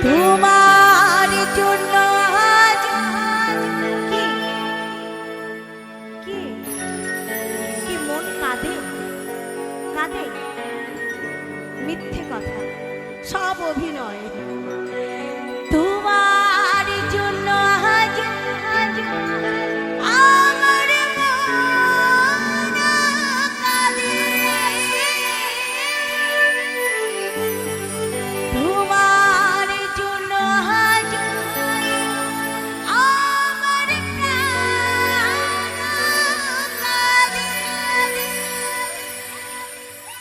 তোমার জন্য আজ কি কি মন কাঁদে কাঁদে, মিথ্যে কথা, সব অভিনয়। তোমার জন্য আজ আমার মন কাঁদে, তোমার জন্য আজ আমার প্রাণ কাঁদে।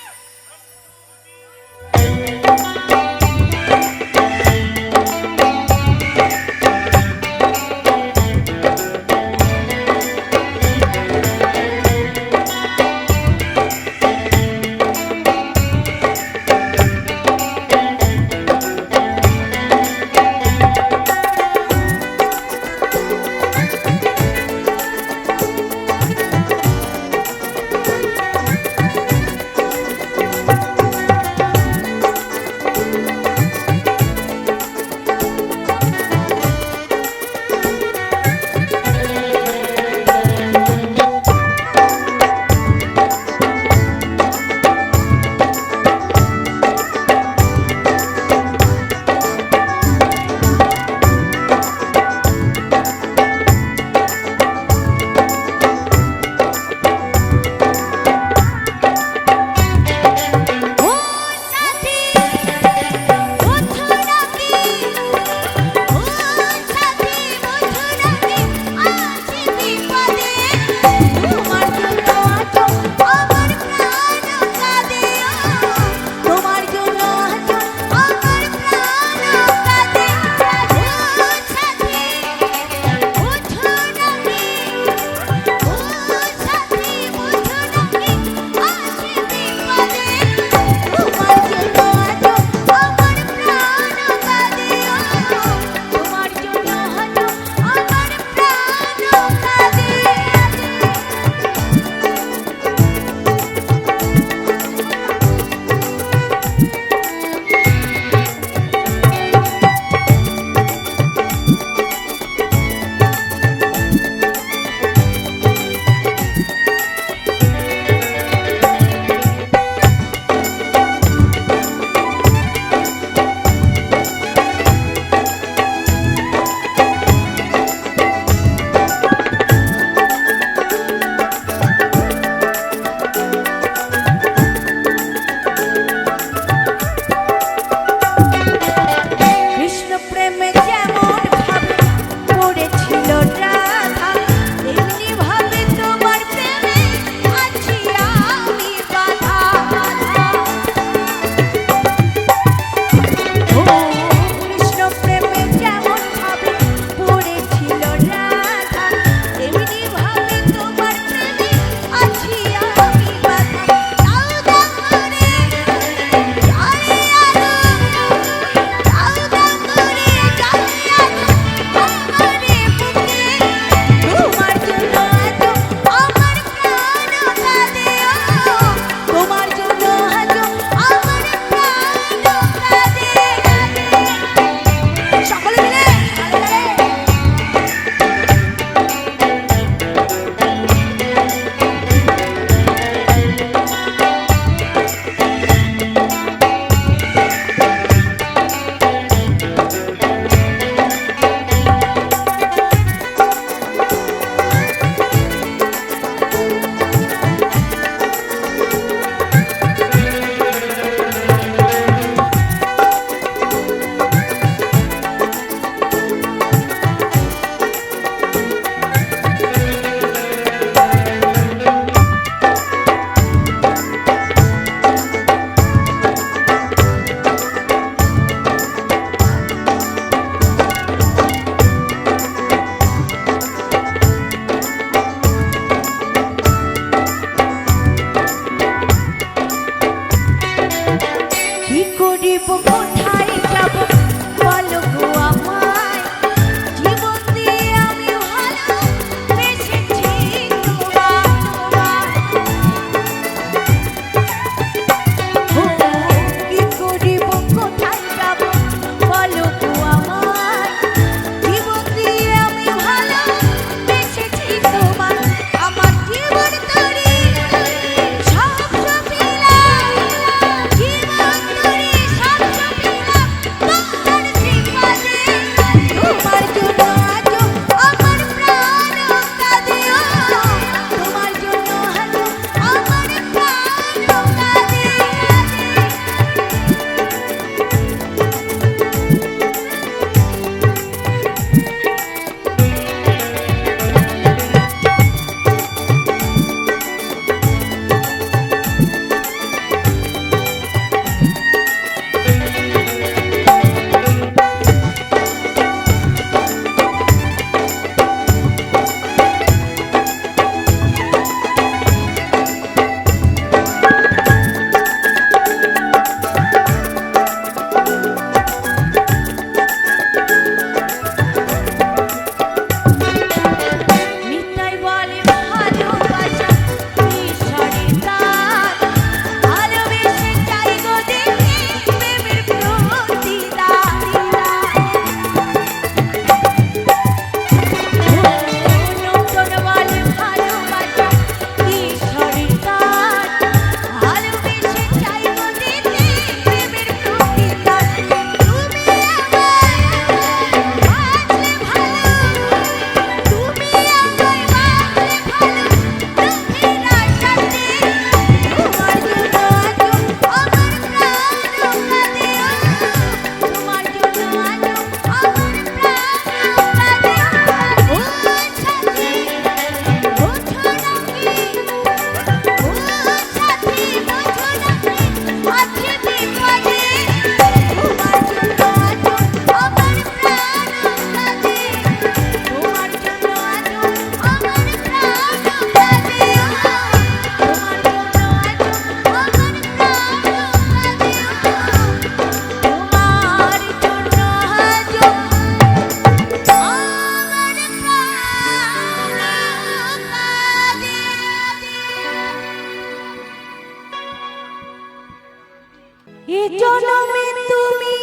এ জনমে তুমি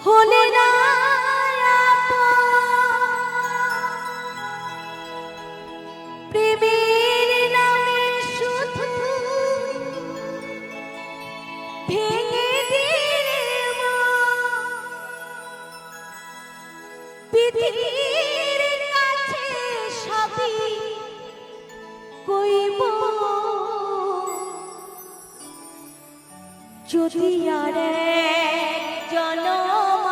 হলে না প্রেমের নামে শুধু ভেঙে দিলে পৃথিবীর কাছে সবই কইব যদি আর জনম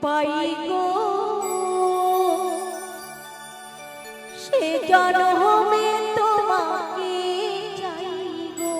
পাই গো সে জনমে তোমাকে চাই গো।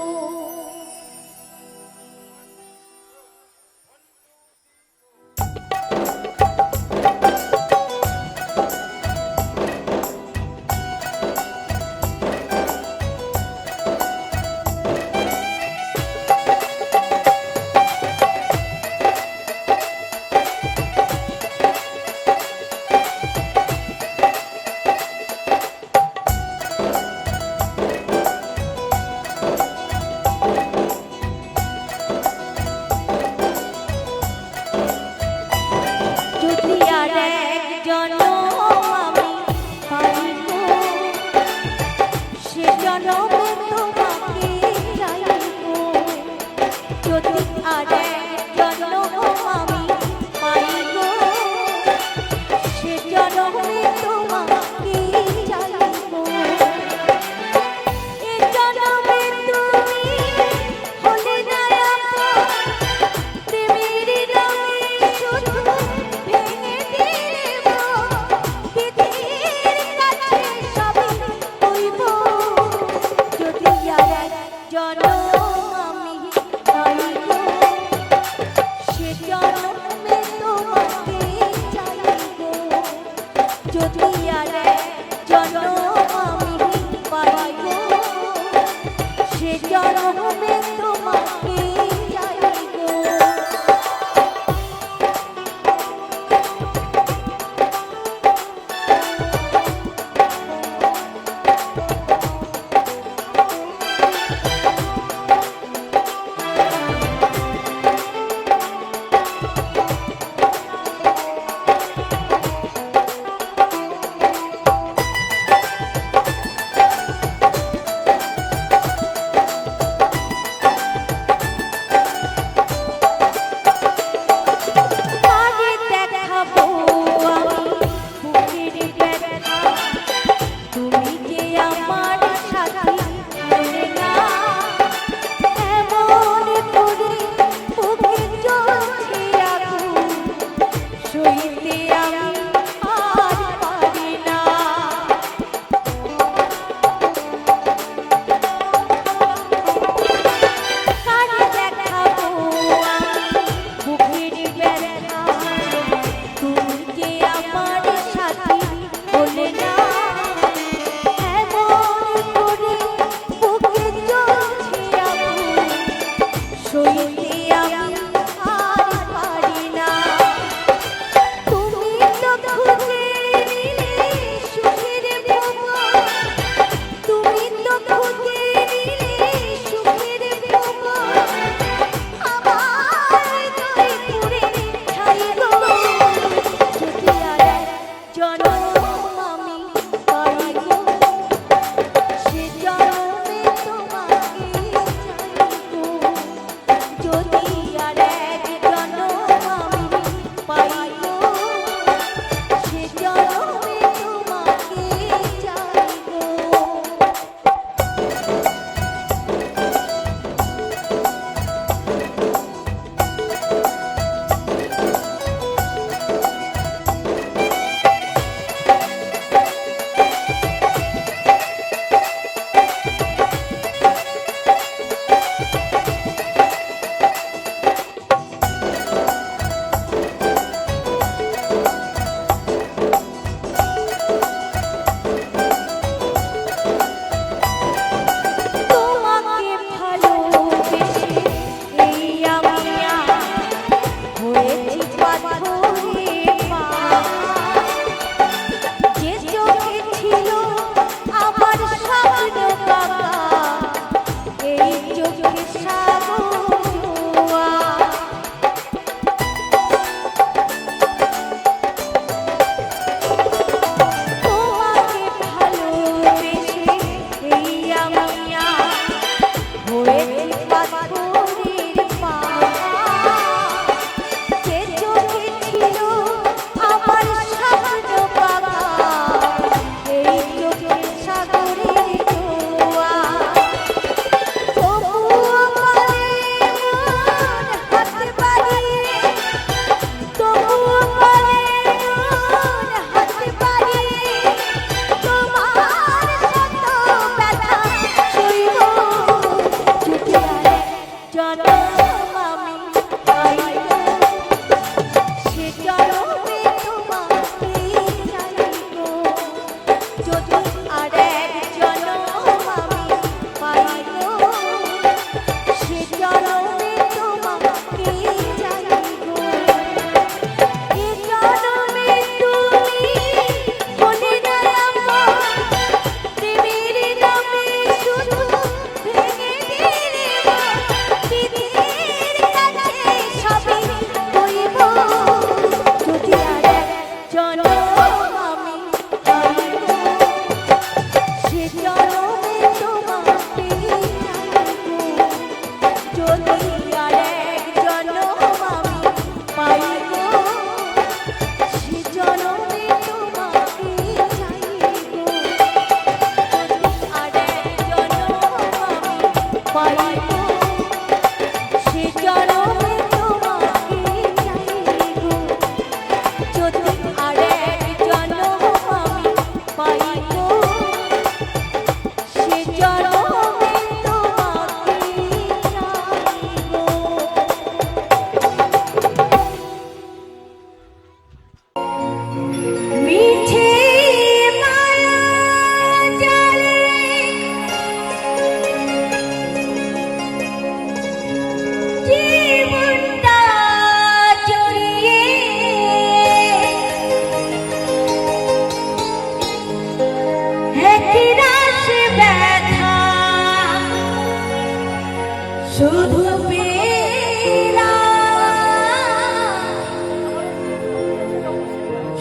শুধু পেলাম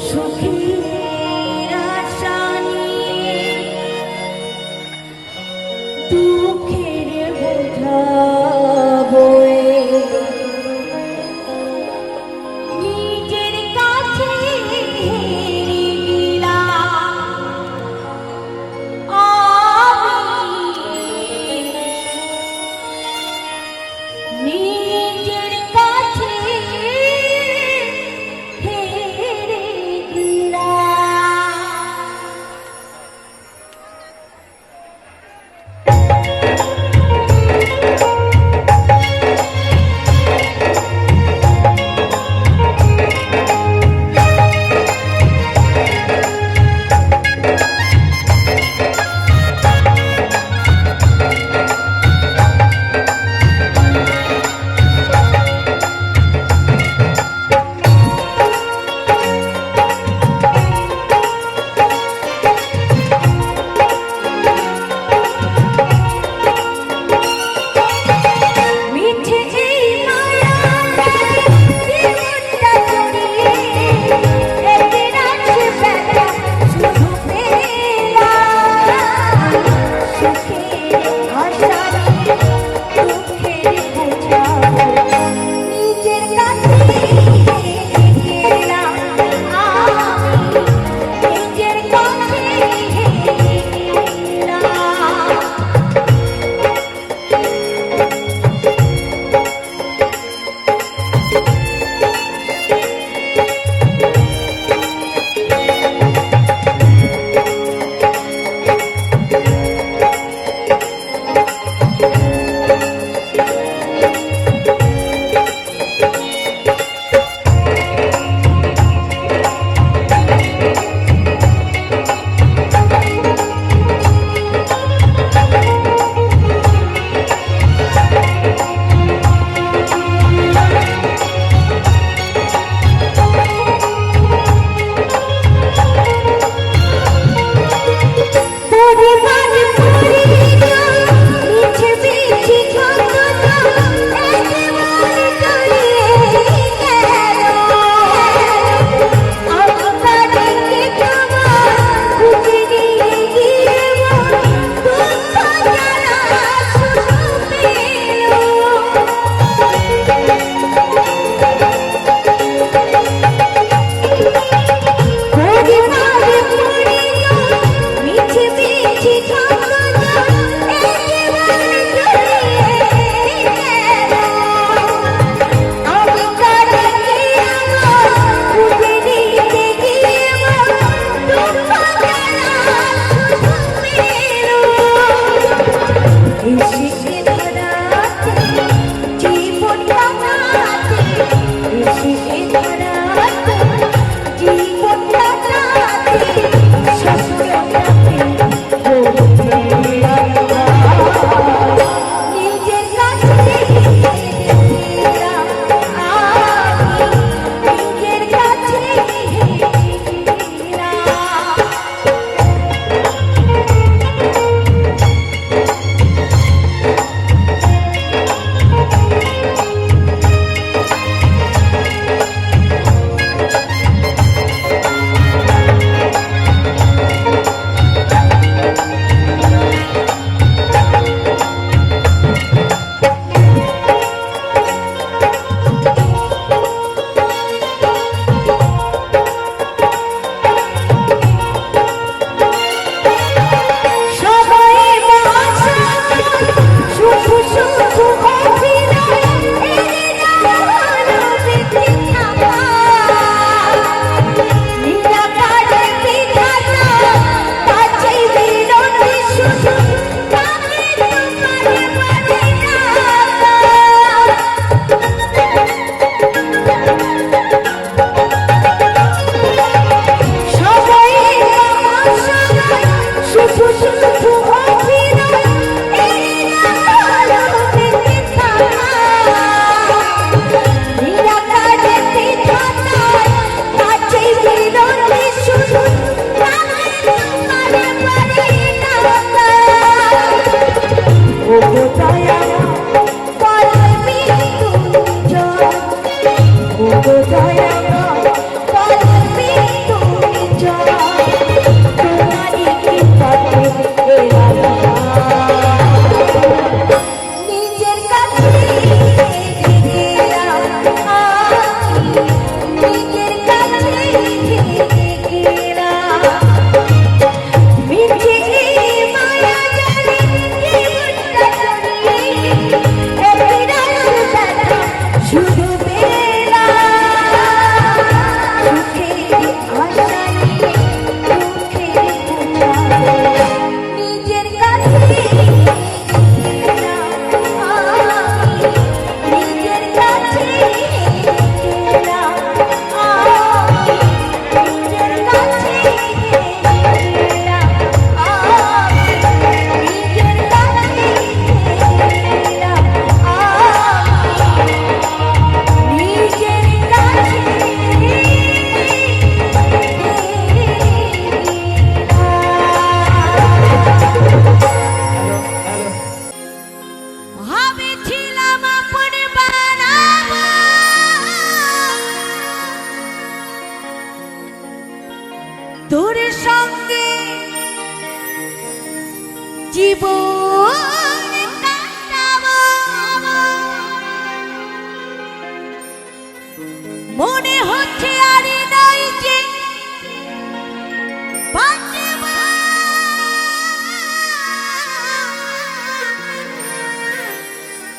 সুখের আশা নিয়ে, দুঃখের বোঝা বয়ে নিজের কাছে নিজের কাছে হেরে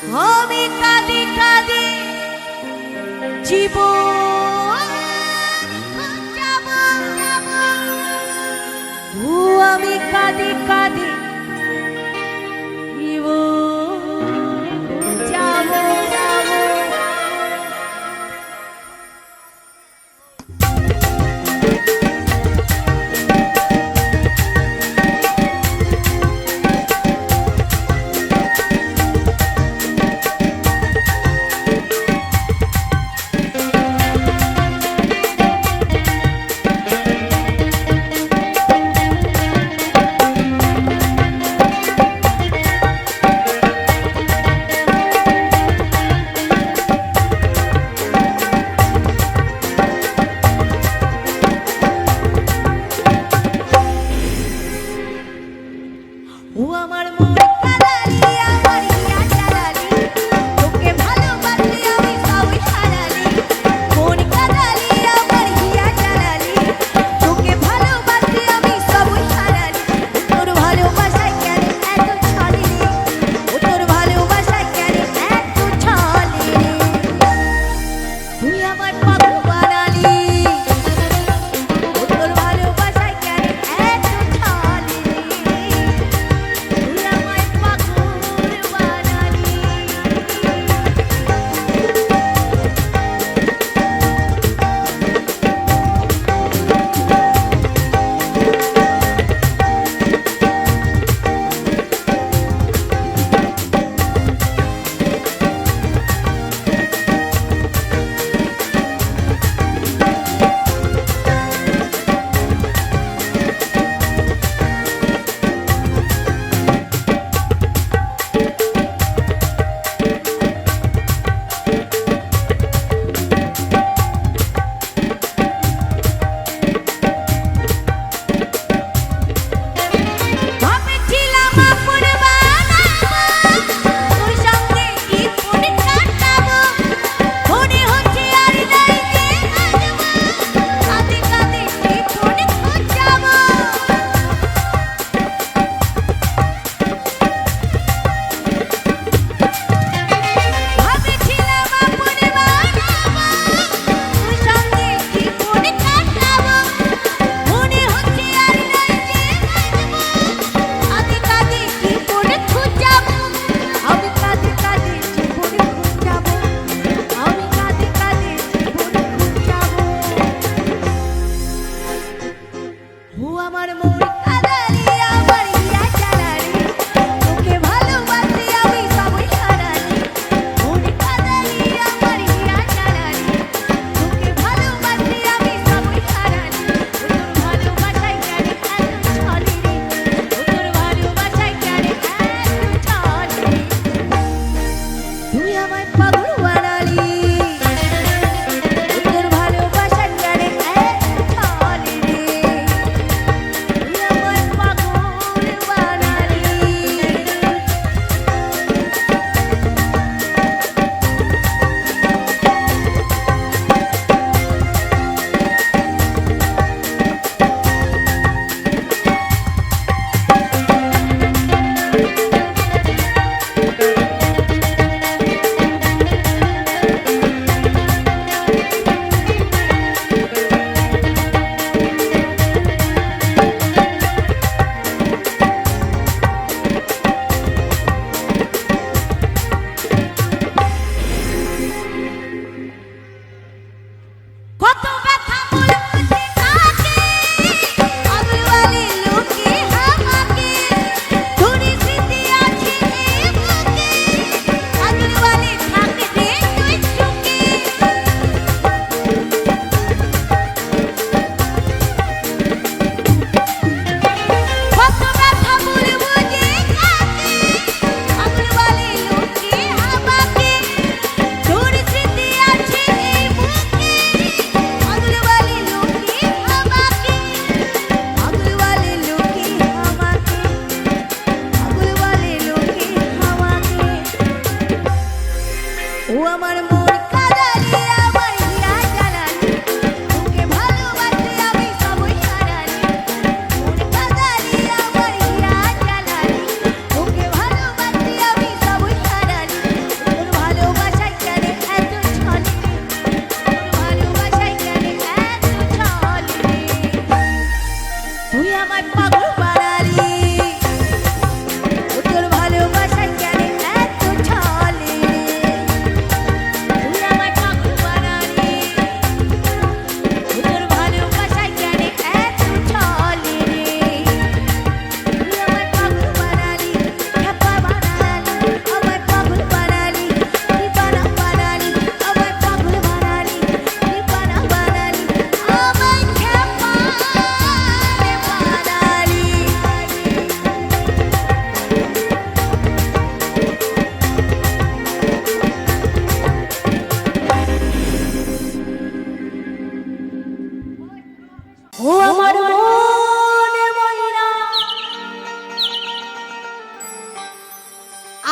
আমি কাঁদি কাঁদি জীবন যাব ও আমি কাঁদি কাঁদি জীবন যাব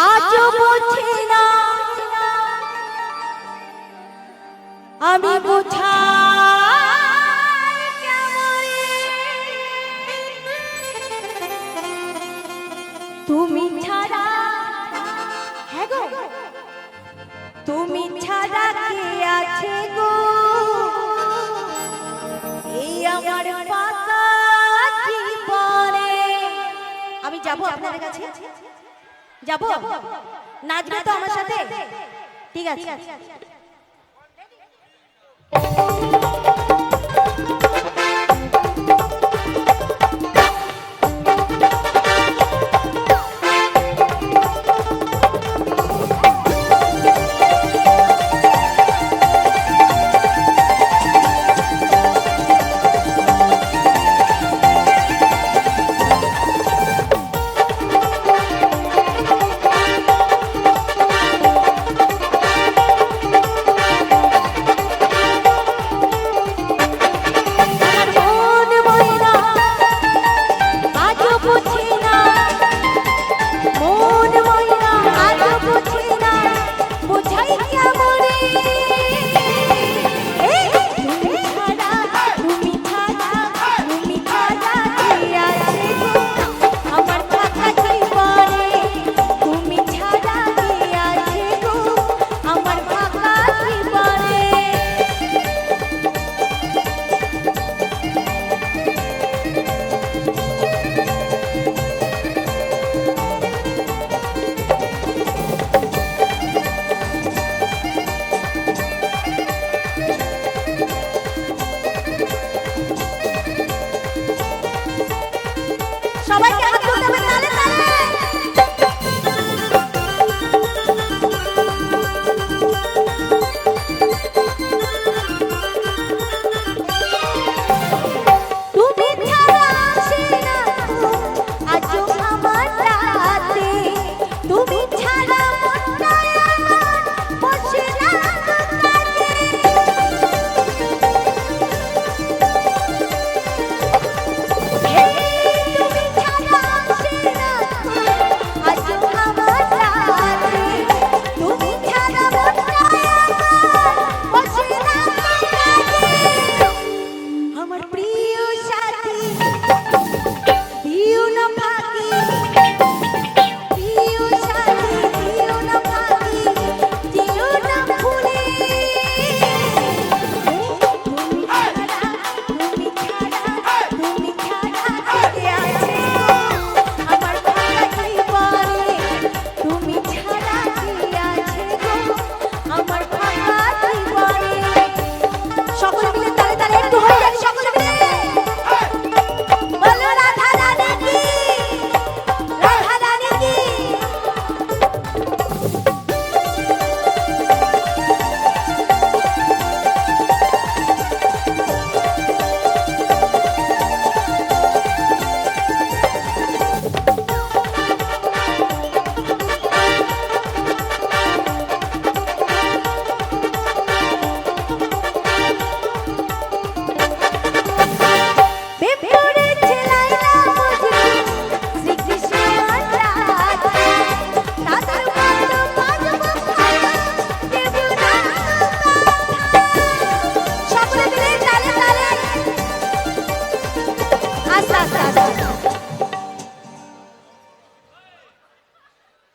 আজও বোঝে না আমি বোঝাই কেমনে তুমি ছাড়া হ্যাঁ গো তুমি ছাড়া কে আছে গো এই আমার পাকা জীবনে আমি যাব আপনাদের কাছে যাব নাচবে তো আমার সাথে ঠিক আছে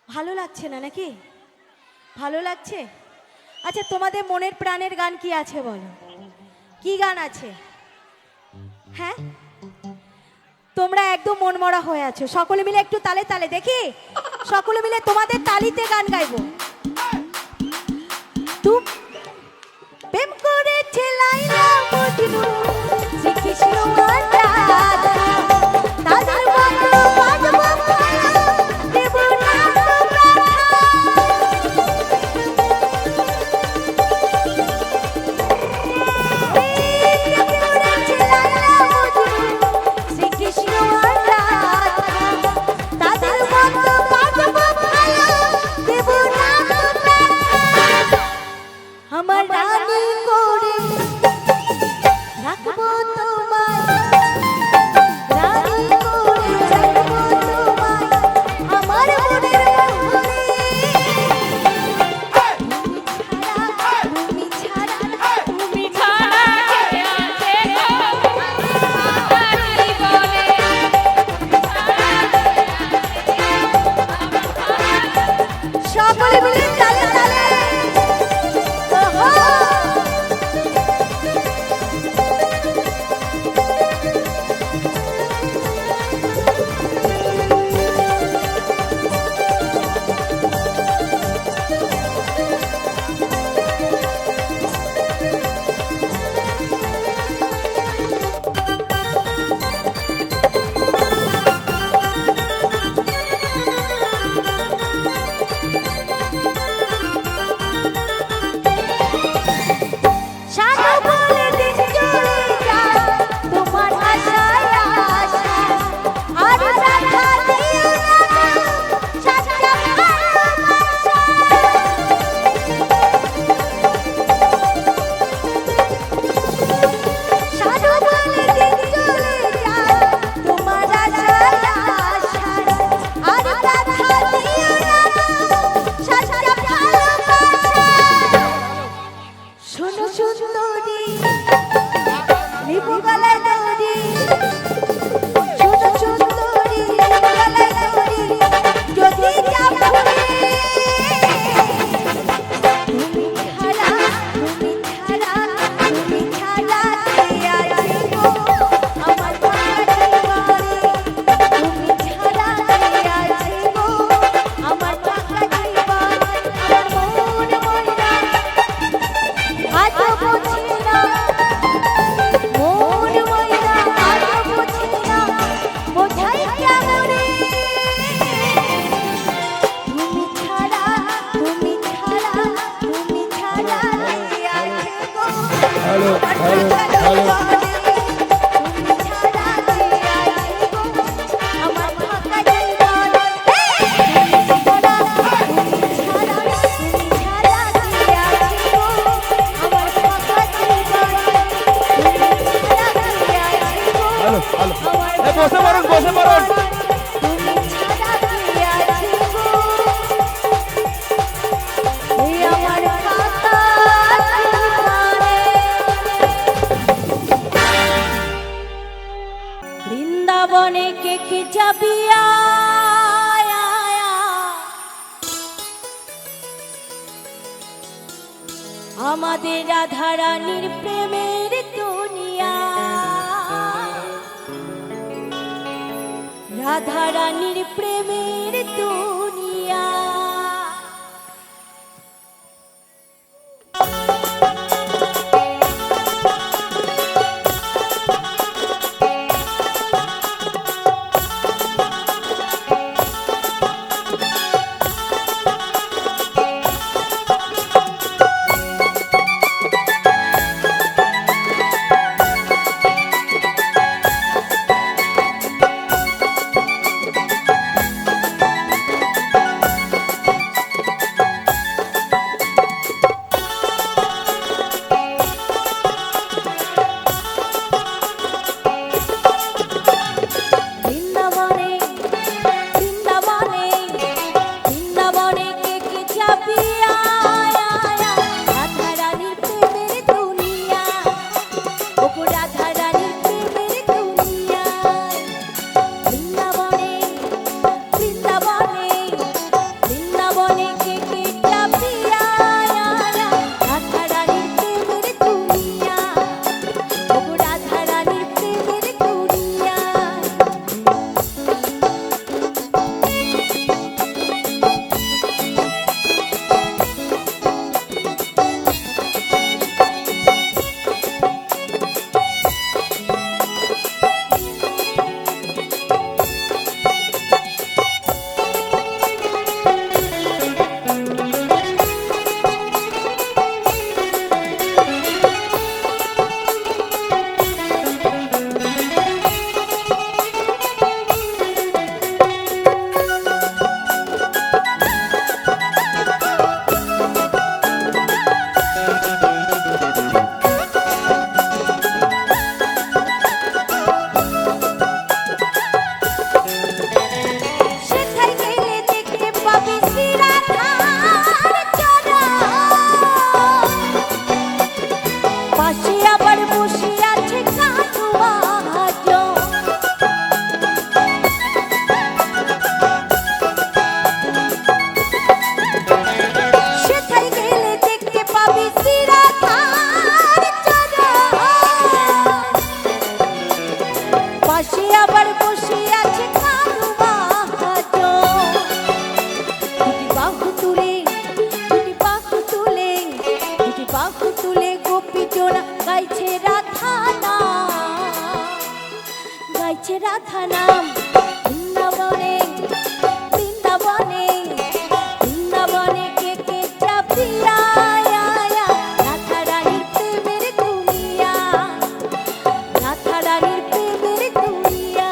ভালো লাগছে না নাকি ভালো লাগছে আচ্ছা তোমাদের মনের প্রাণের গান কি আছে বলো কি গান আছে হ্যাঁ তোমরা একদম মনমরা হয়ে আছো সকলে মিলে একটু তালে তালে দেখি সকলে মিলে তোমাদের তালিতে গান গাইবো তুই প্রেম করেছে লাইলা মজনু শ্রীকৃষ্ণ আর রাধা তাদের মতো বাজবো দেব না আমার রানী করে রাখবো তোমায় আমাদের রাধা রানীর প্রেমের দুনিয়া, রাধা রানীর প্রেমের দুনিয়া। গাইছে রাধা নাম বৃন্দাবনে, বৃন্দাবনে, বৃন্দাবনে কে কে চাপিয়া রাধা রানীর প্রেমের দুনিয়া, রাধা রানীর প্রেমের দুনিয়া।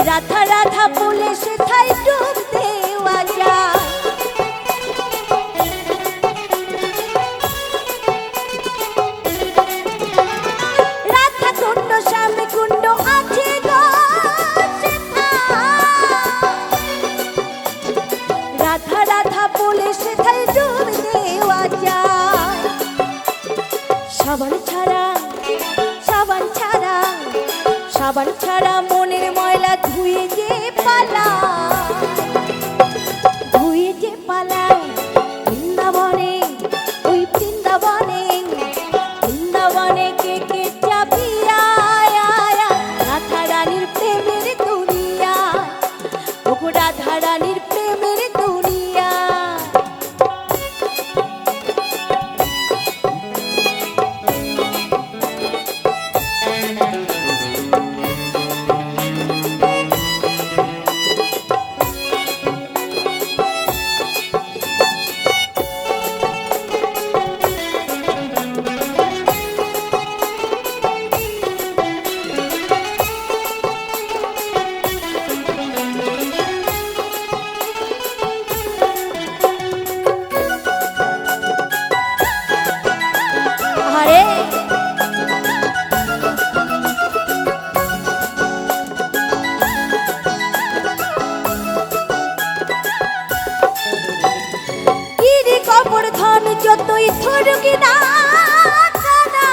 রাধা রাধা বলে সেথায় ডুব দেওয়া যায়, রাধা কুণ্ড শ্যামী কুণ্ড আছে গো রাধা রাধা বলে সেথায় ডুব দেওয়া যায়। সাবান ছাড়া, সাবান ছাড়া, সাবান ছাড়া মনের ময়লা ধুয়ে যে পালা, ধুয়ে যে পালায় বৃন্দাবনে, ওই বৃন্দাবনে, বৃন্দাবনে কে কে চাপিয়া রাধা রানীর প্রেমের দুনিয়া, ওগো রাধা রানীর প্রেমের দুনিয়া। ধন যতই ধরুক না কানা,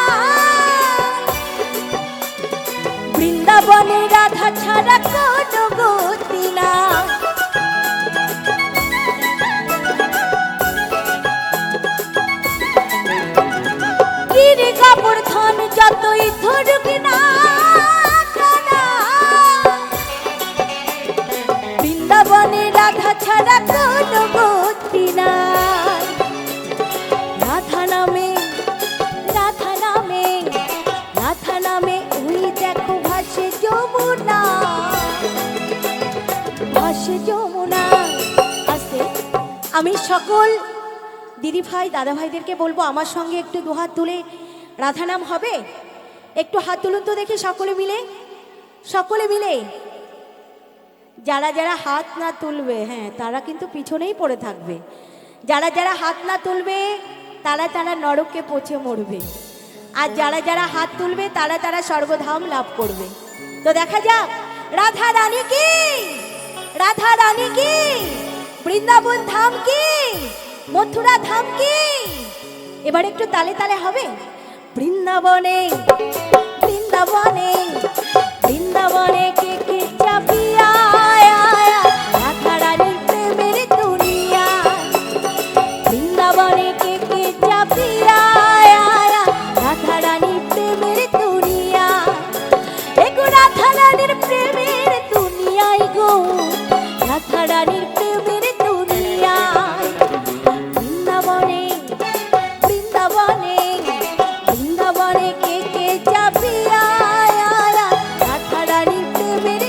বৃন্দাবনে রাধা ছাড়া কোনো গতি না। গিরি গোবর্ধন যতই ধরুক না কানা, বৃন্দাবনে রাধা ছাড়া কোনো গতি না। রাধা নামে রাধা নামে রাধা নামে ওই দেখো ভাসে যমুনা, ভাসে যমুনা। আস্তে আমি সকল দিদি ভাই দাদা ভাইদেরকে বলবো আমার সঙ্গে একটু দুহাত তুলে রাধা নাম হবে। একটু হাত তুলুন তো দেখি সকলে মিলে, সকলে মিলে। যারা যারা হাত না তুলবে হ্যাঁ তারা কিন্তু পিছনেই পড়ে থাকবে। যারা যারা হাত না তুলবে তারা তারা নরকে পচে মরবে, আর যারা যারা হাত তুলবে তারা তারা স্বর্গধাম লাভ করবে। তো দেখা যাক রাধা রানী কি, রাধা রানী কি, বৃন্দাবন ধাম কি, মথুরা ধাম কি। এবার একটু তালে তালে হবে। বৃন্দাবনে বৃন্দাবনে বৃন্দাবনে কে কে চাপিয়া রাধা রানীর প্রেমের দুনিয়া। বৃন্দাবনে কে কে চাপিয়া রাধা রানীর প্রেমের দুনিয়া। এগো রাধা রানীর প্রেমের দুনিয়ায় গো, রাধা রানীর প্রেমের দুনিয়া। বৃন্দাবনে বৃন্দাবনে বৃন্দাবনে কে কে চাপিয়া রাধা রানীর প্রেমের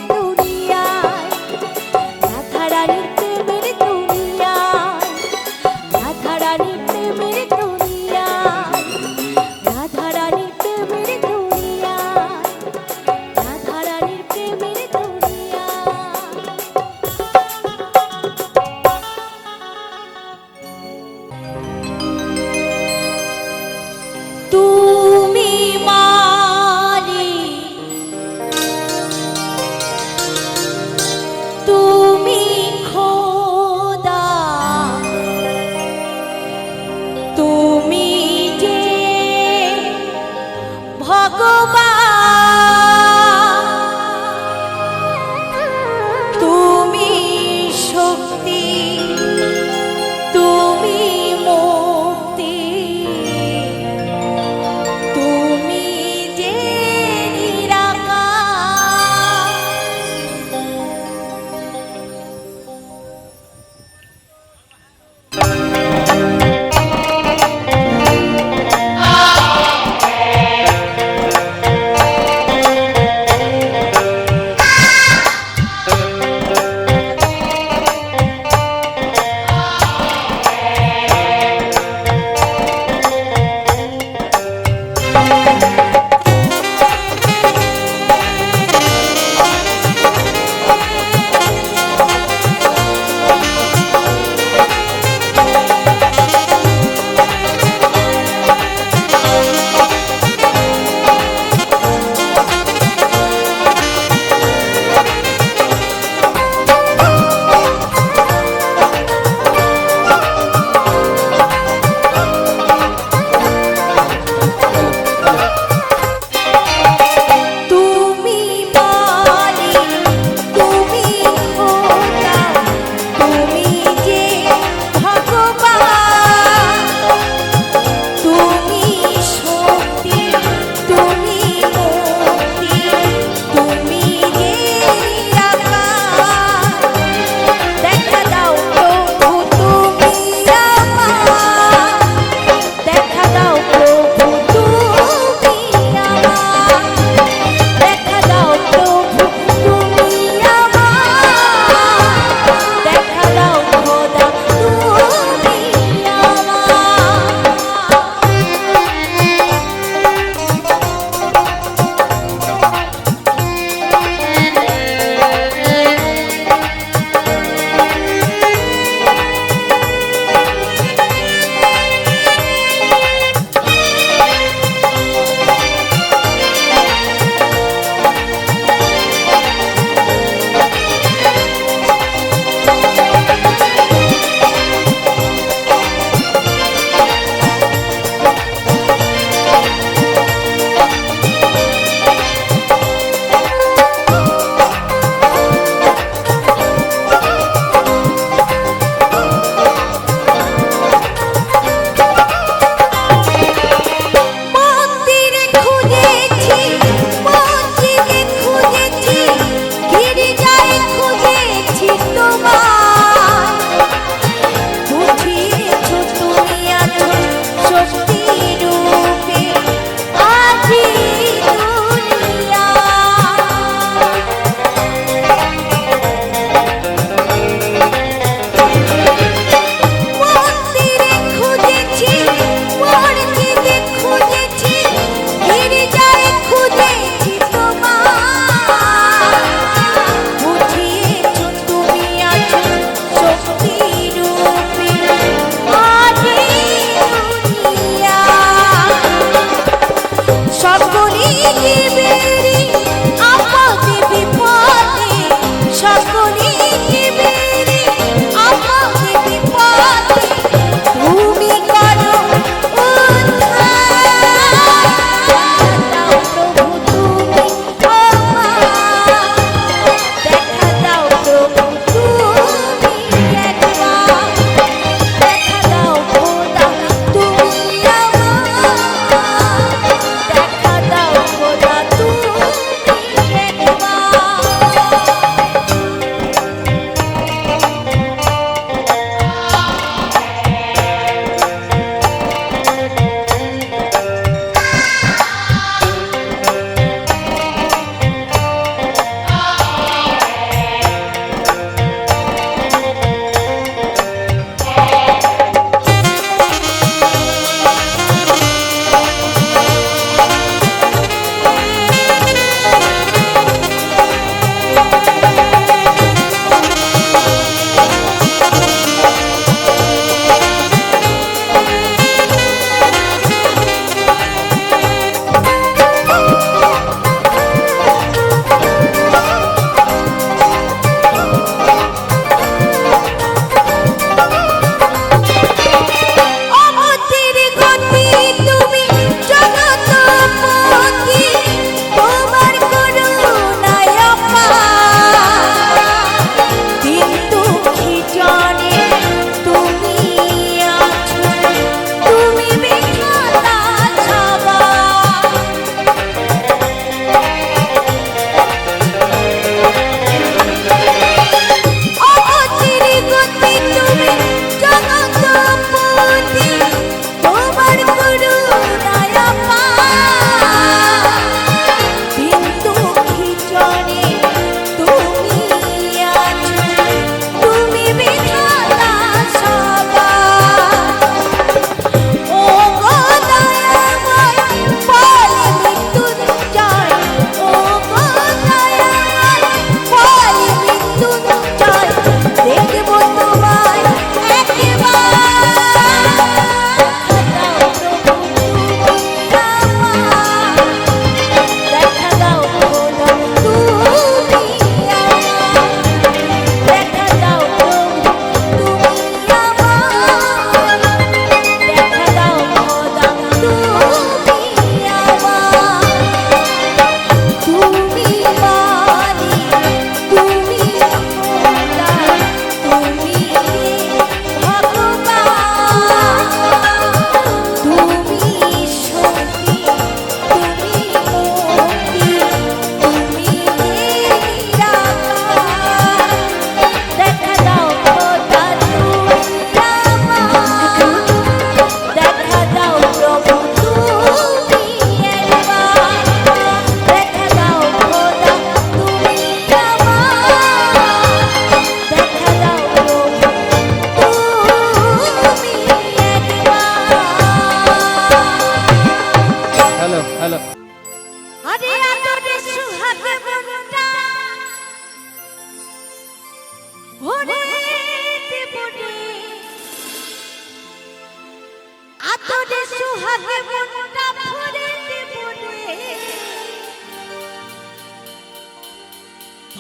সোহাগে মনটা ভরে দেবনে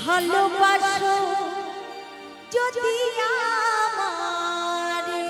ভালোবাসো যদি আমারে।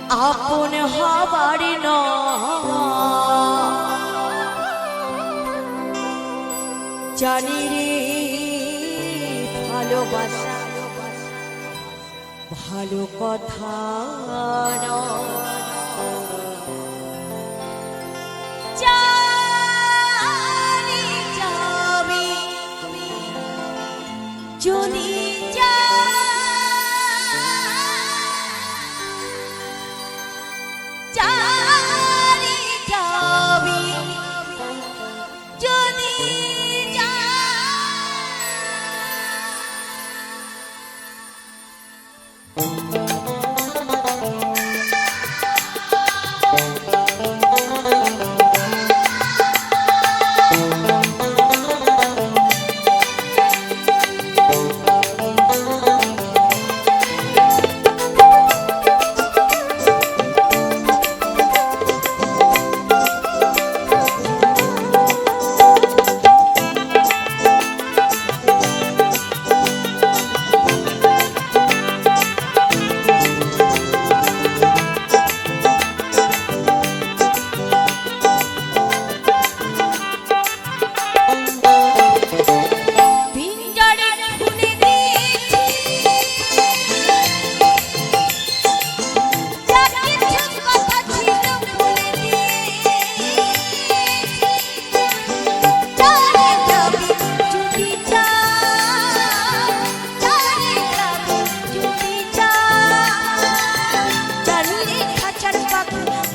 আপন হবার জানি রে ভালোবাসা ভালো কথা জানি যাবি যদি জানি যাবি যদি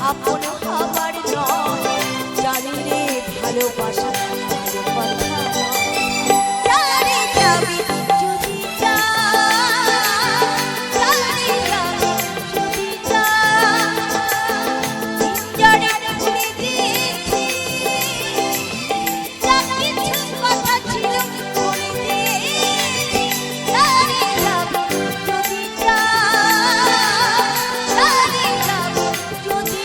আপন হবার জানি রে ভালোবাসা ভালো কথা জানি যাবি যদি জানি যাবি যদি জানি ভুলে দিয়েছি যা কিছু কথা ছিল বলে দিয়েছি জানি যাবি যদি জানি যাবি যদি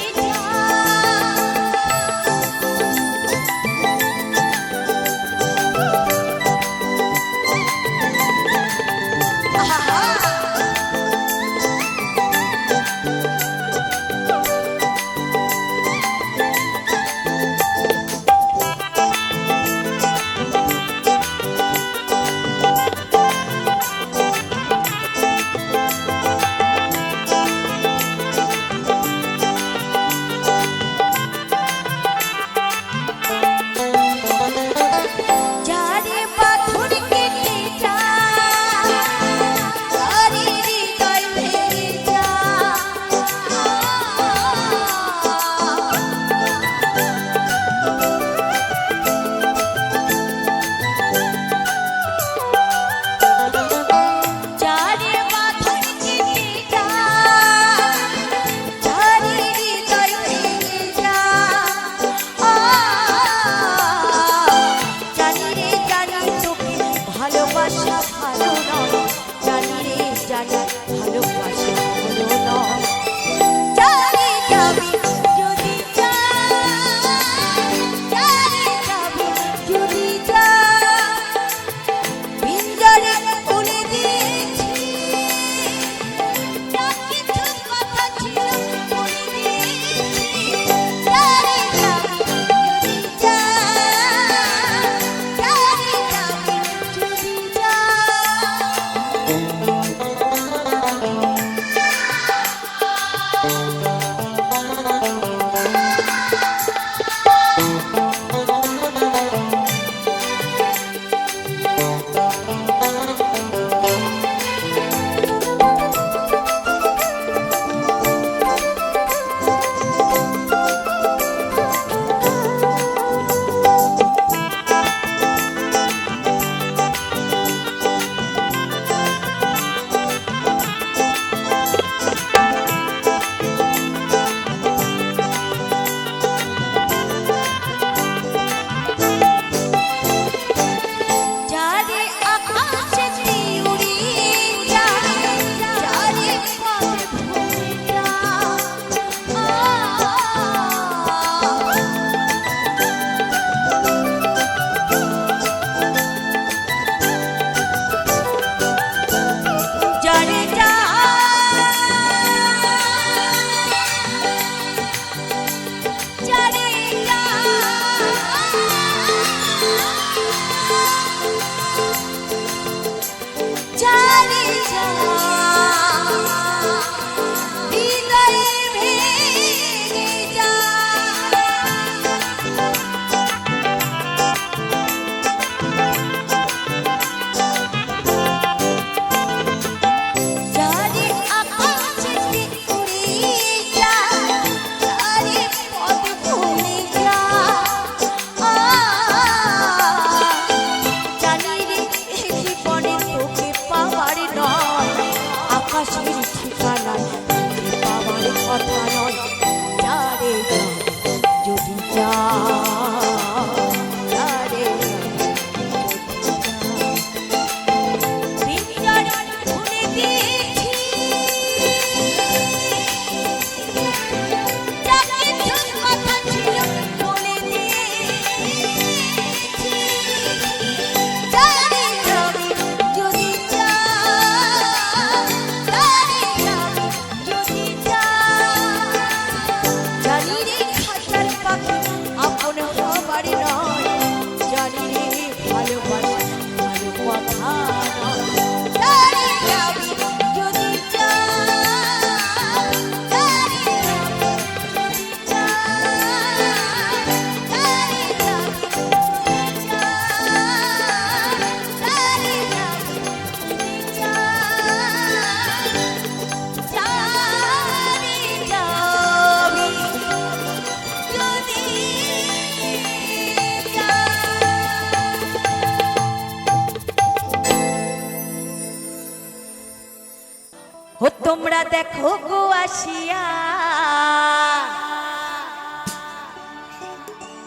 আসিয়া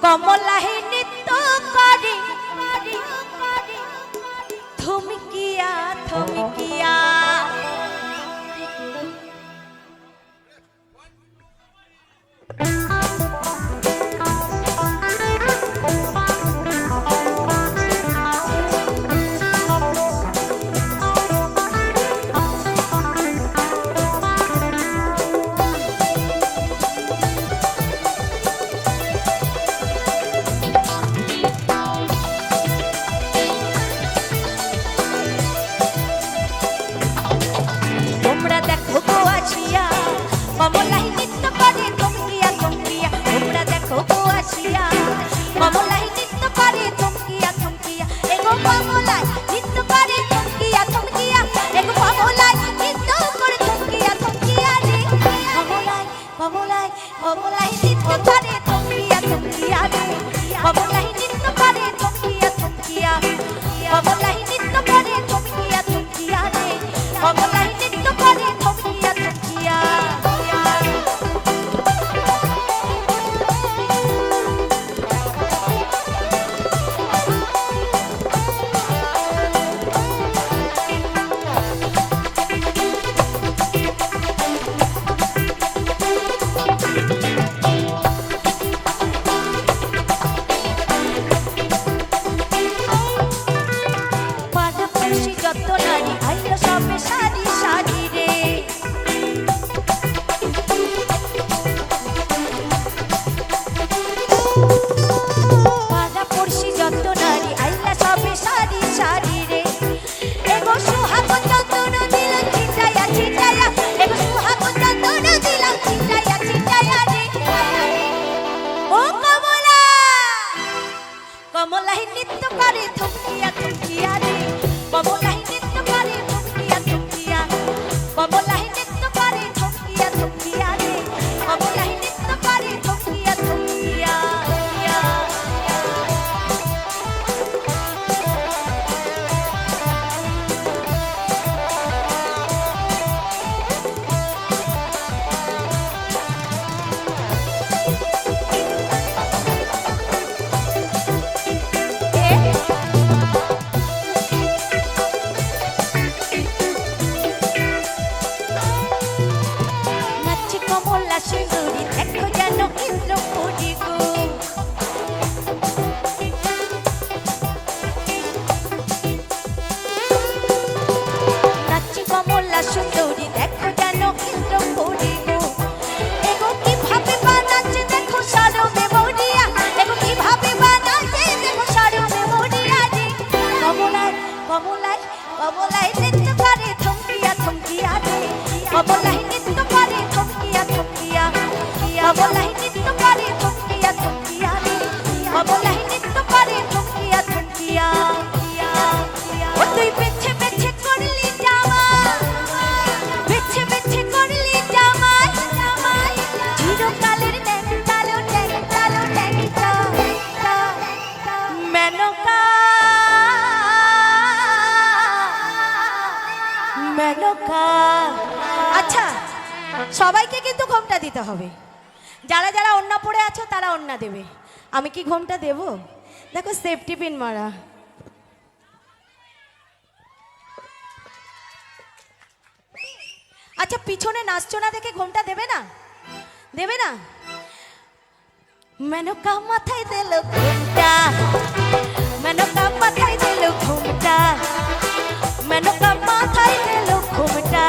কমলাহি নৃত্য করে থমকিয়া থমকিয়া কমলাহি নৃত্য করে থমকিয়া থমকিয়া তোমরা দেখো গো আসিয়া কমলাহি নৃত্য করে থমকিয়া থমকিয়া এগো কমলাই নৃত্য করে থমকিয়া থমকিয়া এগো কমলাই নৃত্য করে থমকিয়া থমকিয়া রে কমলাই কমলাই কমলাই নৃত্য করে থমকিয়া থমকিয়া রে কমলাহি নৃত্য করে থমকিয়া থমকিয়া কমলাহি নৃত্য করে থমকিয়া থমকিয়া রে কমলাহি নৃত্য করে থমকিয়া থমকিয়া কমলাহি নৃত্য করে থমকিয়া থমকিয়া রে কমলাহি নৃত্য করে থমকিয়া থমকিয়া কমলাহি নৃত্য করে থমকিয়া থমকিয়া রে কমলাহি নৃত্য করে থমকিয়া থমকিয়া কমলা সুন্দরী দেখো যেন ইন্দ্রপুরী গো নাচি কমলা সুন্দরী দেখো যেন ইন্দ্রপুরী গো এগো কিভাবে বানাচ্ছে দেখো সারো মেমোরিয়া এগো কিভাবে বানাচ্ছে দেখো সারো মেমোরিয়া রে কমলাই কমলাই কমলাই নৃত্য করে থমকিয়া থমকিয়া রে কমলাই নৃত্য করে থমকিয়া থমকিয়া কমলাহি নৃত্য করে থমকিয়া থমকিয়া রে কমলাহি নৃত্য করে থমকিয়া থমকিয়া ও তুই বেছে বেছে করলি জামা বেছে বেছে করলি জামা চিরকালের ন্যাংটালো ন্যাংটালো ন্যাংটা মেনকা মেনকা আচ্ছা সবাইকে কিন্তু ঘোমটা দিতে হবে যারা যারা ওড়না পরে আছো তারা ওড়না দেবে আমি কি ঘোমটা দেব দেখো সেফটি পিন মারা আচ্ছা পিছনে নাচছো না দেখে ঘোমটা দেবে না দেবে না মেনকা মাথায় দিল ঘোমটা মেনকা মাথায় দিল ঘোমটা মেনকা মাথায় দিল ঘোমটা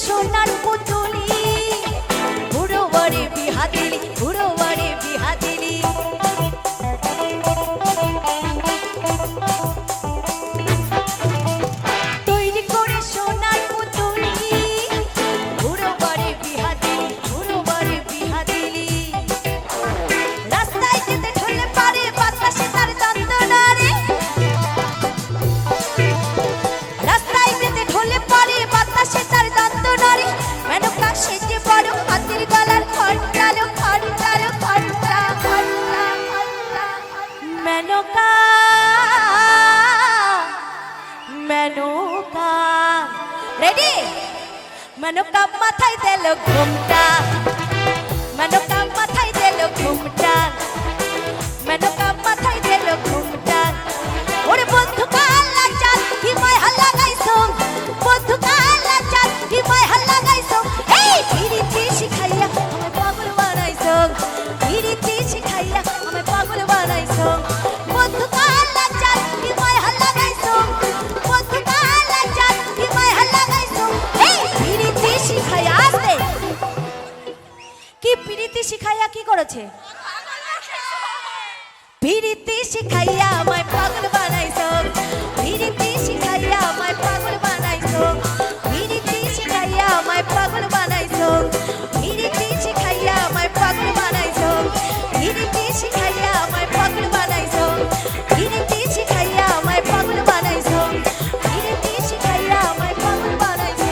সোনার পুতুলি বুড়ো বড়ে বিহা দিলি বুড়ো বড়ে বিহা দিলি রেডি মনোকা মাথায় দিল ঘুমটা মনোকা মাথায় দিল ঘুমটা মনোকা মাথায় দিল ঘুমটা ওরে বন্ধু কালা চাঁদ কি মায় হাল্লা গাইছো বন্ধু কালা চাঁদ কি মায় হাল্লা গাইছো এই পিরিতি শিখাইয়া আমায় পাগল বানাইছো পিরিতি শিখাইয়া আমায় পাগল বানাইছো বন্ধু কালা চাঁদ কি মায় হাল্লা গাইছো বন্ধু কালা চাঁদ কি মায় হাল্লা গাইছো এই পিরিতি শিখাইয়া আসতে কি পিরিতি শিখাইয়া কি করেছে পিরিতি শিখাইয়া আমায় পাগল বানাইছো পিরিতি শিখাইয়া আমায় পাগল বানাইছো পিরিতি শিখাইয়া আমায় পাগল বানাইছো পিরিতি শিখাইয়া আমায় পাগল বানাইছো পিরিতি শিখাইয়া আমায় পাগল বানাইছো পিরিতি শিখাইয়া আমায় পাগল বানাইছো পিরিতি শিখাইয়া আমায় পাগল বানাইছো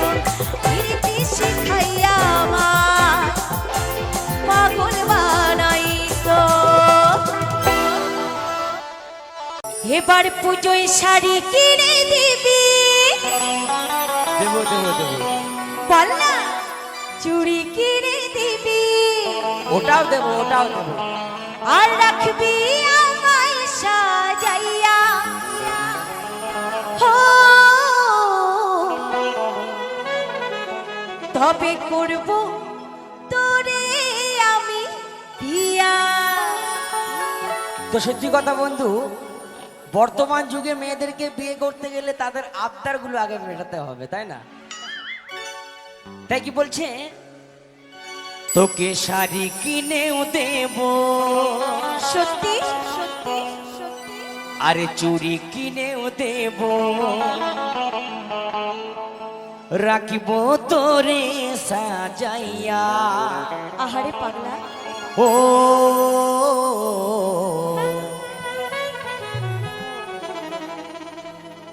পিরিতি শিখাইয়া আমায় পাগল বানাইছো এবার পুজোয় শাড়ি কিনে দিবি দেবো দেবো দেবো বল না চুড়ি কিনে দিবি ওটাও দেবো ওটাও দেবো আর রাখবি আমায় সাজাইয়া হো তবে করব তোরে আমি বিয়া তো সত্যি কথা বন্ধু, বর্তমান যুগে মেয়েদেরকে বিয়ে করতে গেলে তাদের আবদারগুলো আগে মেটাতে হবে, তাই না? তাই কি বলছে, তোকে শাড়ি কিনেও দেব, সত্যি সত্যি সত্যি আরে চুড়ি কিনেও দেব, রাখিব তোরে সাজাইয়া। আহারে পাগলা ও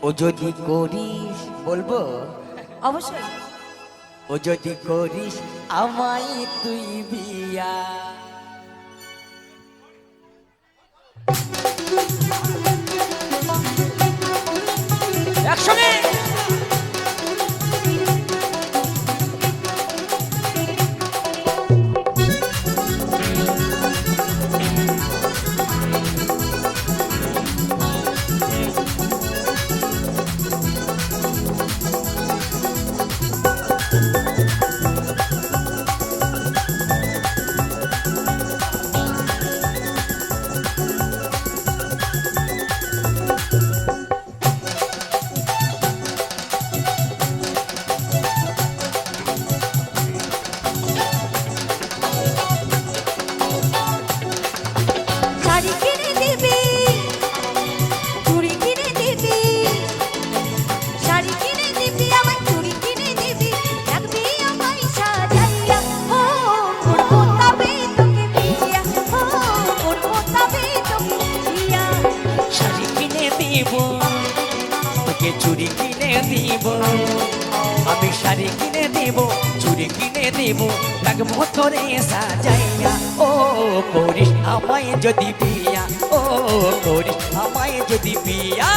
ও যদি করিস, বলবো অবশ্যই ও যদি করিস আমায় তুই বিয়া। একসঙ্গে শাড়ি কিনে দিবি চুড়ি কিনে দিবি শাড়ি কিনে দিবি আমায় চুড়ি কিনে দিবি রাখবি আমায় সাজাইয়া ও করবো তবে তোকে বিয়া ও করবো তবে তোকে বিয়া শাড়ি কিনে দিব, তোকে চুড়ি কিনে দিব, আমি শাড়ি কিনে দিব, চুড়ি কিনে দিব, রাখবো তোরে সাজাইয়া। ও করিস আমায় যদি বিয়া, ও করিস আমায় যদি বিয়া।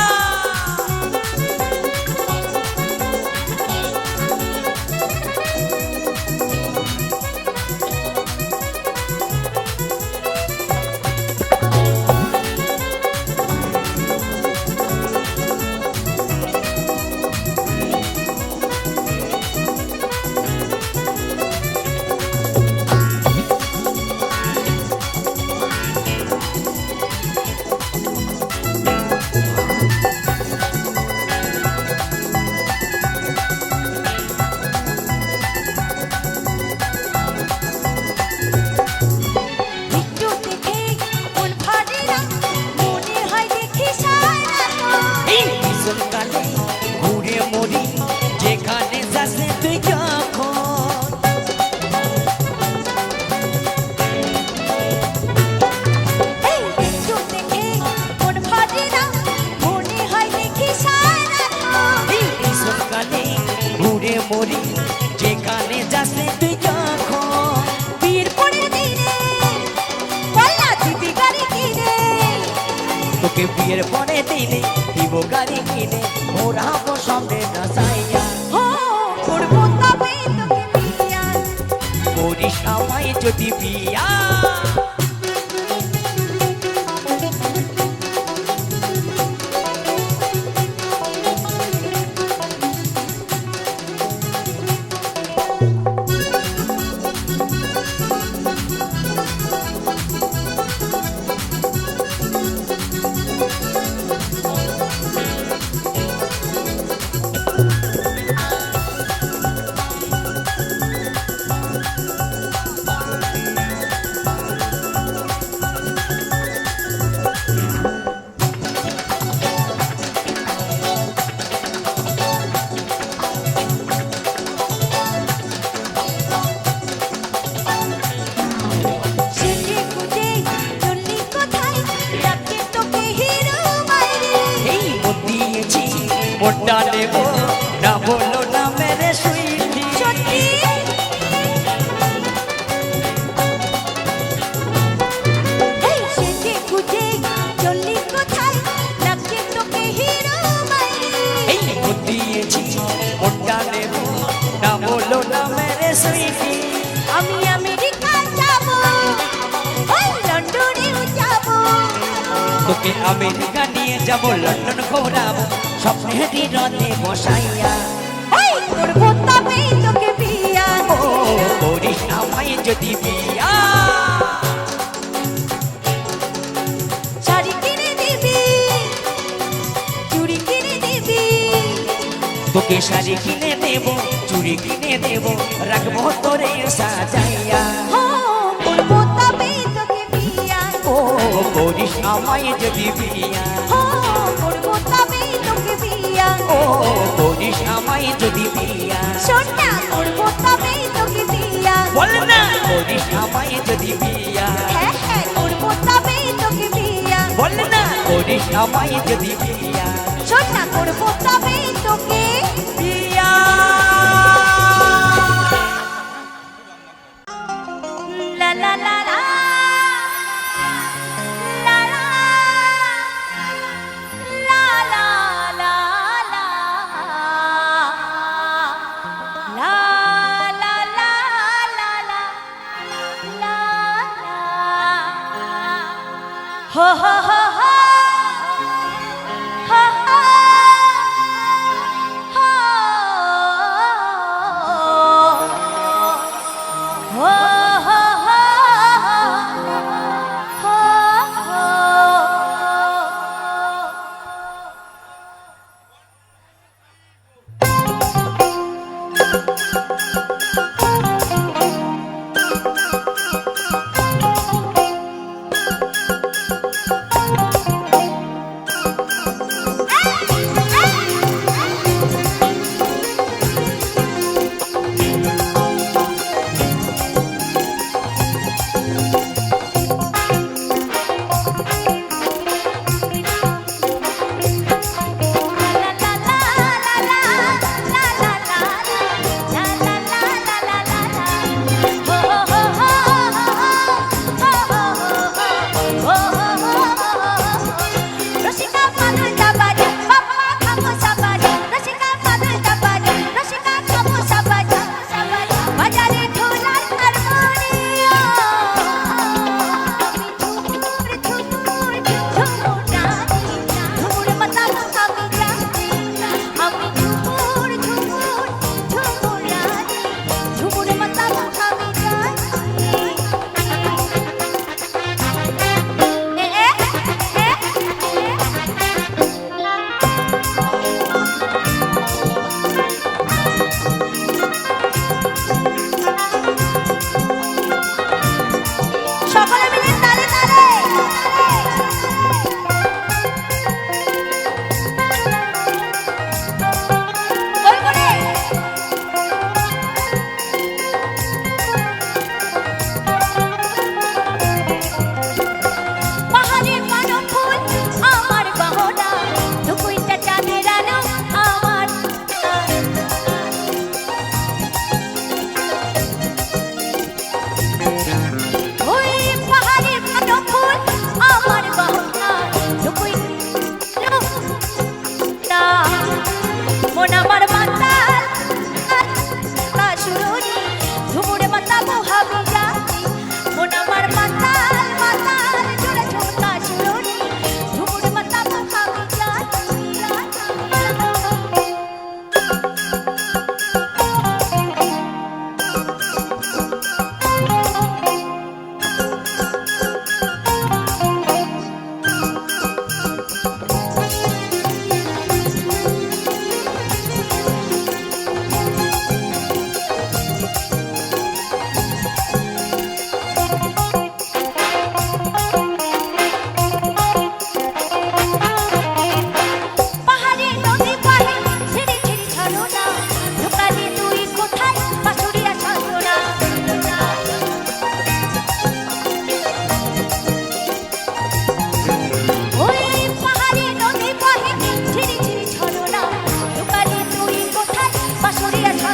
একটু দেখে মন ভারে না মনে হয় দেখি সারা এই বিশালকালে ঘুরে মরি যেখানে যাচ্ছে তুই যখন। এই একটু দেখে মন ভারে না মনে হয় দেখি সারা এই বিশালকালে ঘুরে মরি যেখানে যাচ্ছে তুই যখন। বীর পরের দিনে বল্লা দিদি গাড়ি কিনে তোকে বিয়ের পরে দিনে দিব গাড়ি কিনে, ওরাবো সঙ্গে নাচাইয়া। হো যদি বিয়া সেজে গুজে চললি কোথায় ডাকে তোকে হিরো মাইরে এই মন দিয়েছি মনটা নেব না বলো না মেরে সুইটি সত্যি এই সেজে গুজে চললি কোথায় ডাকে তোকে হিরো মাইরে এই মন দিয়েছি মনটা নেব না বলো না মেরে সুইটি আমি আমেরিকা যাব ওই লন্ডনেও যাব তোকে আমেরিকা নিয়ে যাব লন্ডন ঘোরাবো স্বপ্নেরই রথে বসাইয়া ওই করবো তবে তোকে বিয়া ও করিস আমায় যদি বিয়া শাড়ি কিনে দিবি চুড়ি কিনে দিবি তোকে শাড়ি কিনে দেব চুড়ি কিনে দেব রাখবো তোরে সাজাইয়া হো করবো তবে তোকে বিয়া ও করিস আমায় যদি বিয়া হো করবো তবে তোকে বিয়া ও করিস আমায় যদি বিয়া শোন না করবো তবে তোকে বিয়া বল না করিস আমায় যদি বিয়া হ্যাঁ হ্যাঁ করবো তবে তোকে বিয়া বল না করিস আমায় যদি বিয়া শোন না করবো তবে তোকে বিয়া লা লা লা লা লা লা লা লা লা লা লা লা লা লা হো হো হো হো হো হো হো হো হো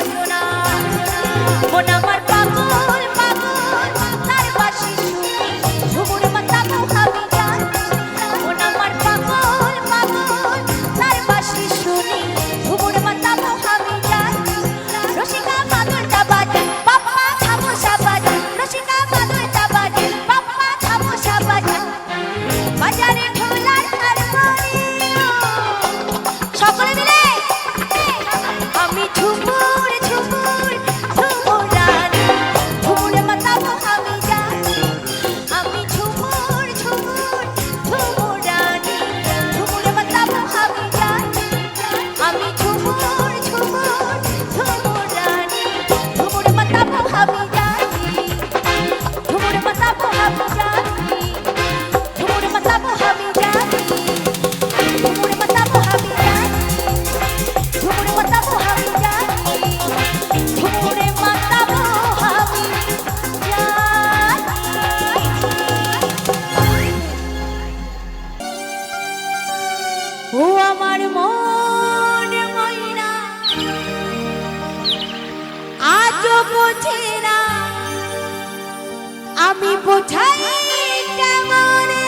যন্ত্রণা মন আমার পাগল পাগল তার বাঁশি শুনে ঝুমুর মাতাবো আমি গান মন আমার পাগল পাগল তার বাঁশি শুনে ঝুমুর মাতাবো আমি গান রসিকা মাদুরটা বাজে বাপ্পা খামোশা বাজে রসিকা মাদুরটা বাজে বাপ্পা খামোশা বাজে বাজারে ঢোলার হারমোনিয়াম সকলে মিলে আমি ঝুমুর ঝুমুর ঝুমুরানি ঝুমুর মাতাবো আমি জানি আমি ঝুমুর ঝুমুর ঝুমুরানি ঝুমুর মাতাবো আমি জানি আমি ঝুমুর ঝুমুর ঝুমুরানি ঝুমুর মাতাবো আমি জানি ঝুমুর মাতাবো আমি জানি ঝুমুর মাতাবো আমি জানি ঝুমুর মাতাবো আমি জানি ঝুমুর মাতাবো আমি জানি ঝুমুরে মাতাবো আমি জানি ও আমার মন ময়না আজও বোঝে না আমি বোঝাই কেমনে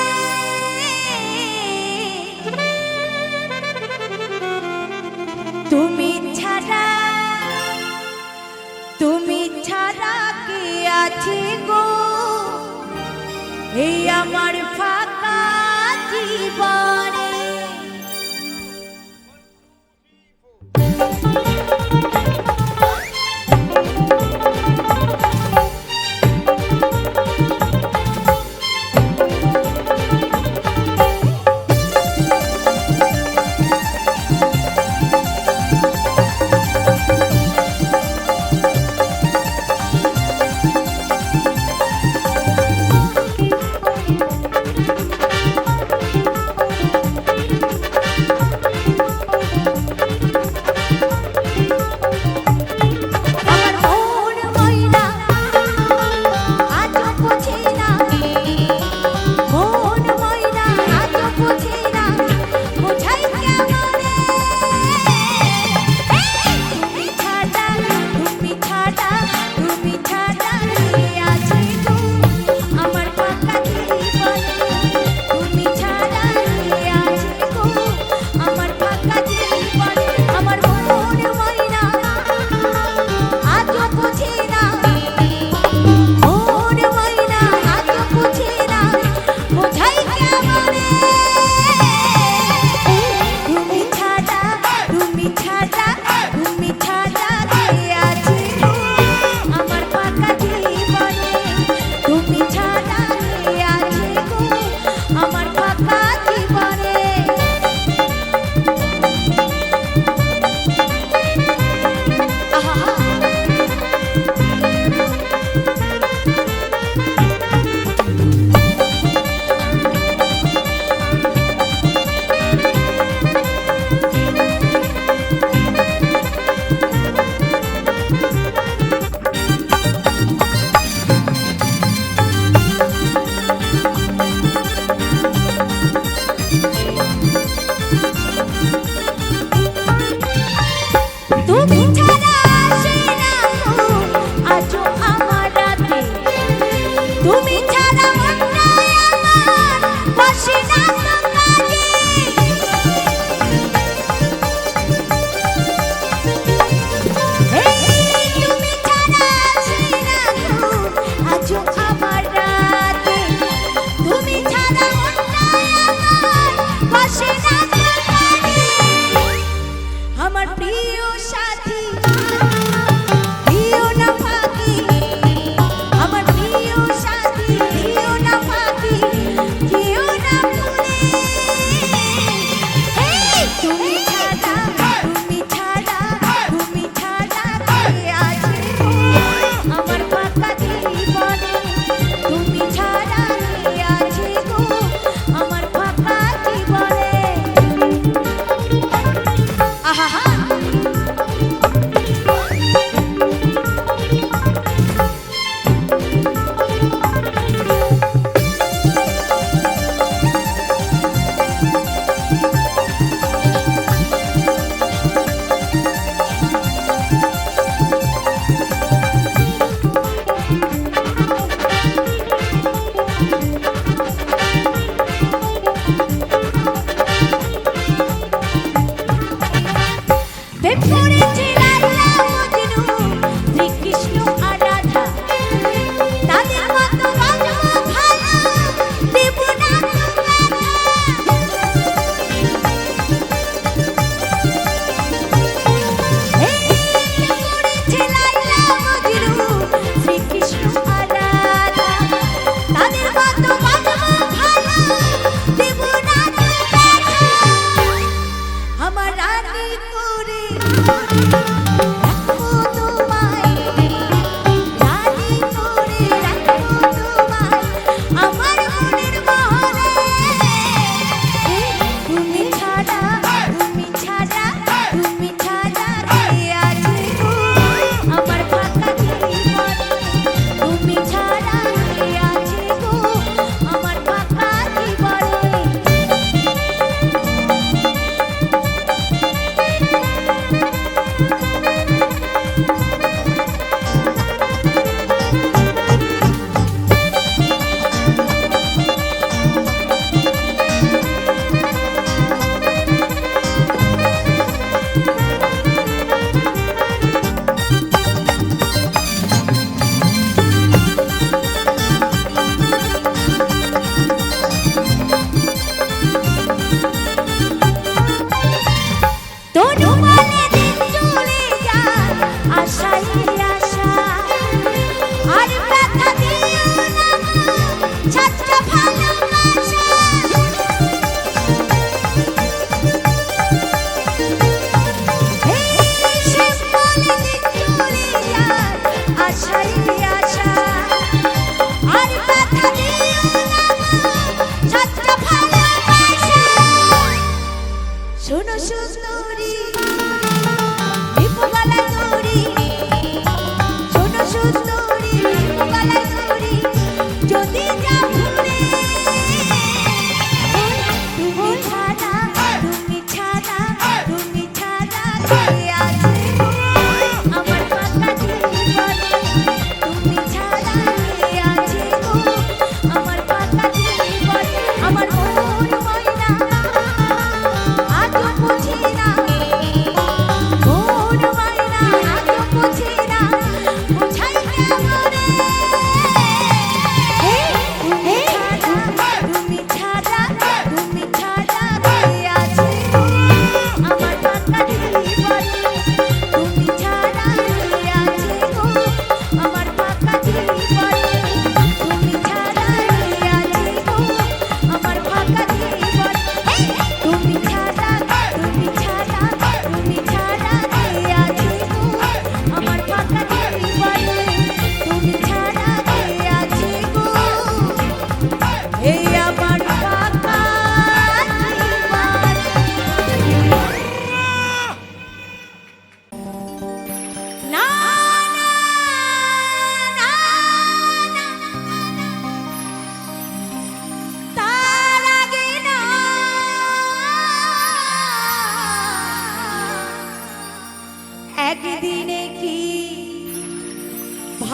তুমি ছাড়া কে আছে গো এই আমার ফাঁকা জীবনে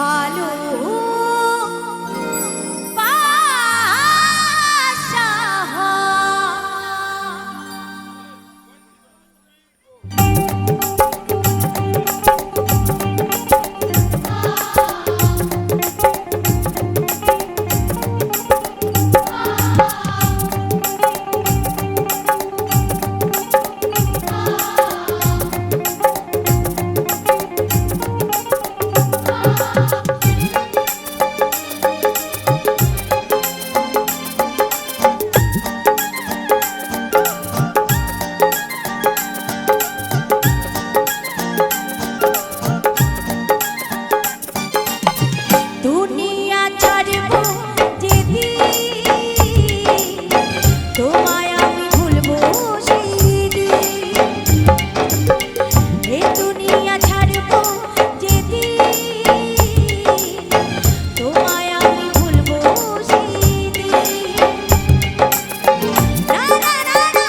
ভালো দুনিয়া ছাড়ব যেদিন তোমায় আমি ভুলবো সেদিন এ দুনিয়া ছাড়ব যেদিন তোমায় আমি ভুলবো সেদিন না না না না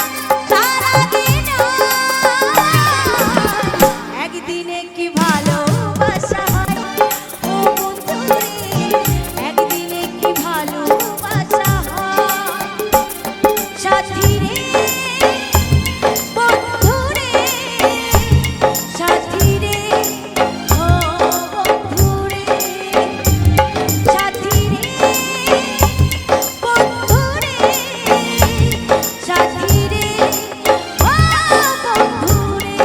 সারাদিন একদিনে কি ভালোবাসা হয় ও বন্ধুরে একদিনে কি ভালোবাসা হয় সাথী রে বন্ধুরে সাথী রে ও বন্ধুরে সাথী রে বন্ধুরে সাথী রে ও বন্ধুরে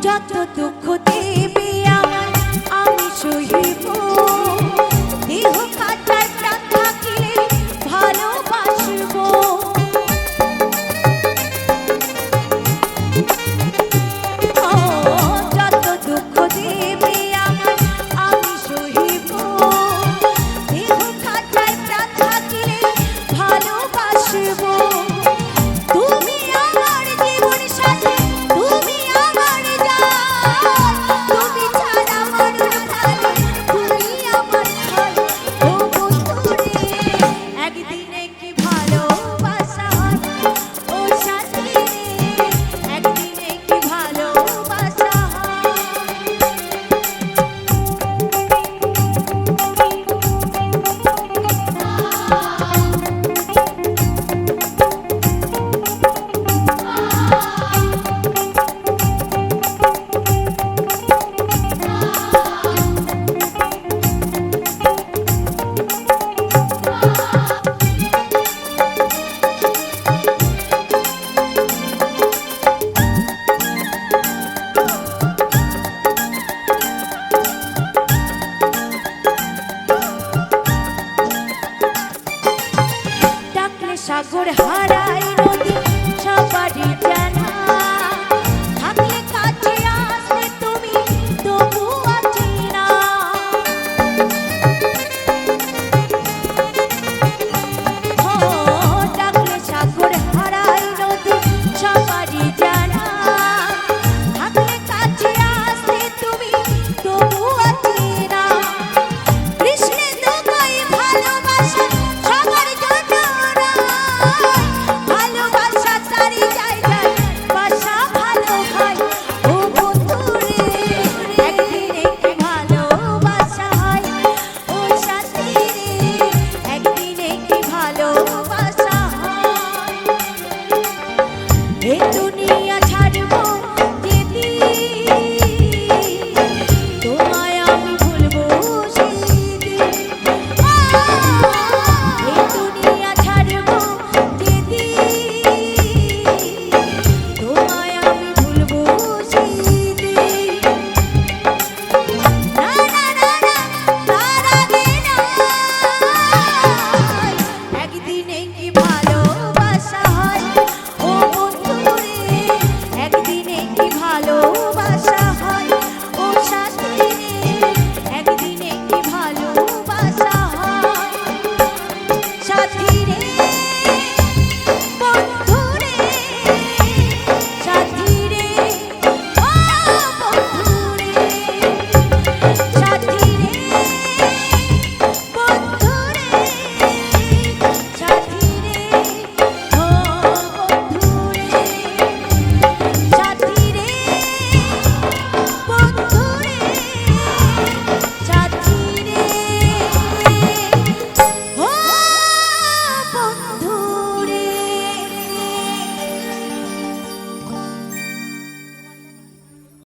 যত দুঃখ দেবে আমার আমি সহিব দেহ কাটায় প্রাণ থাকিলে ভালোবাসবো ও যত দুঃখ দেবে আমার আমি সহিব দেহ কাটায় প্রাণ থাকিলে ভালোবাসবো তুমি আমার জীবন সাথী তুমি আমার জান তুমি ছাড়া মরণ কালে তুমি আমার খাই ও বন্ধুরে একদিনে কি ভালোবাসা হয় ও সাথী রে একদিনে কি ভালোবাসা হয় ডাকলে সাগর হার